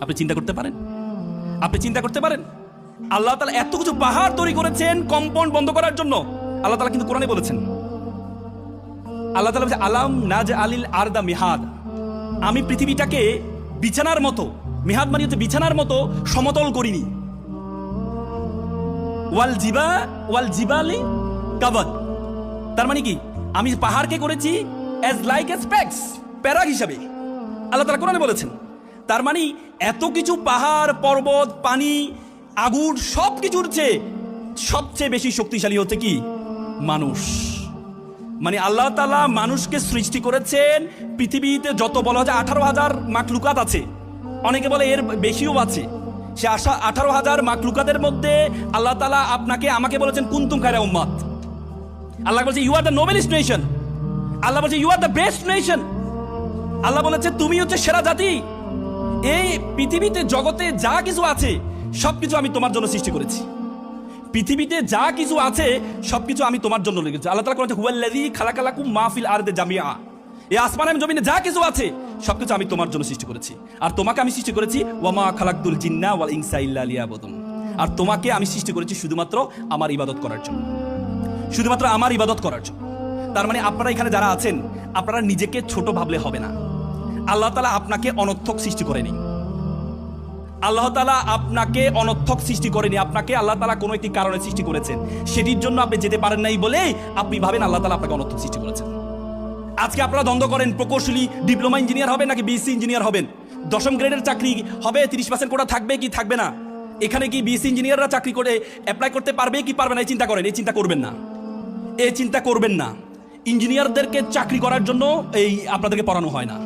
আপনি চিন্তা করতে পারেন? আপনি চিন্তা করতে পারেন আল্লাহ তাআলা এত কিছু পাহাড় তৈরি করেছেন কম্পাউন্ড বন্ধ করার জন্য? আল্লাহ তাআলা কিন্তু কোরআনে বলেছেন, আল্লাহ তাআলা বলেছে আলাম নাজআলিল আরদা মিহাদ, আমি পৃথিবীটাকে বিছানার মতো, মিহাদ মানে হচ্ছে বিছানার মতো সমতল করিনি। ওয়াল জিবালি কাবাদ, তার মানে কি আমি পাহাড়কে করেছি অ্যাজ লাইক এ স্পেক্স, প্যারা হিসাবে আল্লাহ তাআলা কোরআনে বলেছেন। তার মানে এত কিছু পাহাড় পর্বত পানি আগুন সব কিছুর চেয়ে সবচেয়ে বেশি শক্তিশালী হচ্ছে কি? মানুষ। মানে আল্লাহ তাআলা মানুষকে সৃষ্টি করেছেন পৃথিবীতে যত বলা যায় 18,000 মাখলুকাত আছে, অনেকে বলে এর বেশিও আছে। সে 18,000 মাখলুকাতের মধ্যে আল্লাহ তাআলা আপনাকে আমাকে বলেছেন কুনতুম খায়রা উম্মাত। আল্লাহ বলছে you are the noblest nation, Allah বলছে you are the best nation, Allah বলেছে তুমি হচ্ছে সেরা জাতি। এই পৃথিবীতে জগতে যা কিছু আছে সবকিছু আমি তোমার জন্য সৃষ্টি করেছি। পৃথিবীতে যা কিছু আছে সবকিছু আমি তোমার জন্য রেখেছি। আল্লাহ তাআলা বলেছে হুয়াল্লাযী খালাকালাকুম মা ফিল আরদি জামিআ, এই আসমানে জমিনে যা কিছু আছে সবকিছু আমি তোমার জন্য সৃষ্টি করেছি। আর তোমাকে আমি সৃষ্টি করেছি ওয়ামা খালাকতুল জিন্না ওয়াল ইনসা ইল্লা লিয়াবুদুন, আর তোমাকে আমি সৃষ্টি করেছি শুধুমাত্র আমার ইবাদত করার জন্য, শুধুমাত্র আমার ইবাদত করার জন্য। তার মানে আপনারা এখানে যারা আছেন আপনারা নিজেকে ছোট ভাবলে হবে না। আল্লাহ তাআলা আপনাকে অনর্থক সৃষ্টি করেনি, আল্লাহ তাআলা আপনাকে অনর্থক সৃষ্টি করেনি, আপনাকে আল্লাহ তাআলা কোনো একটি কারণে সৃষ্টি করেছেন, সেটির জন্য আপনি যেতে পারেন নাই বলে আপনি ভাবেন আল্লাহ তাআলা আপনাকে অনর্থক সৃষ্টি করেছেন। আজকে আপনারা দ্বন্দ্ব করেন প্রকৌশলী ডিপ্লোমা ইঞ্জিনিয়ার হবেন নাকি বিএসসি ইঞ্জিনিয়ার হবেন, 10ম গ্রেডের চাকরি হবে 30% কোটা থাকবে কি থাকবে না, এখানে কি বিএসসি ইঞ্জিনিয়াররা চাকরি করে অ্যাপ্লাই করতে পারবে কি পারবে না, এই চিন্তা করেন। এই চিন্তা করবেন না, এই চিন্তা করবেন না। ইঞ্জিনিয়ারদেরকে চাকরি করার জন্য এই আপনাদেরকে পড়ানো হয় না।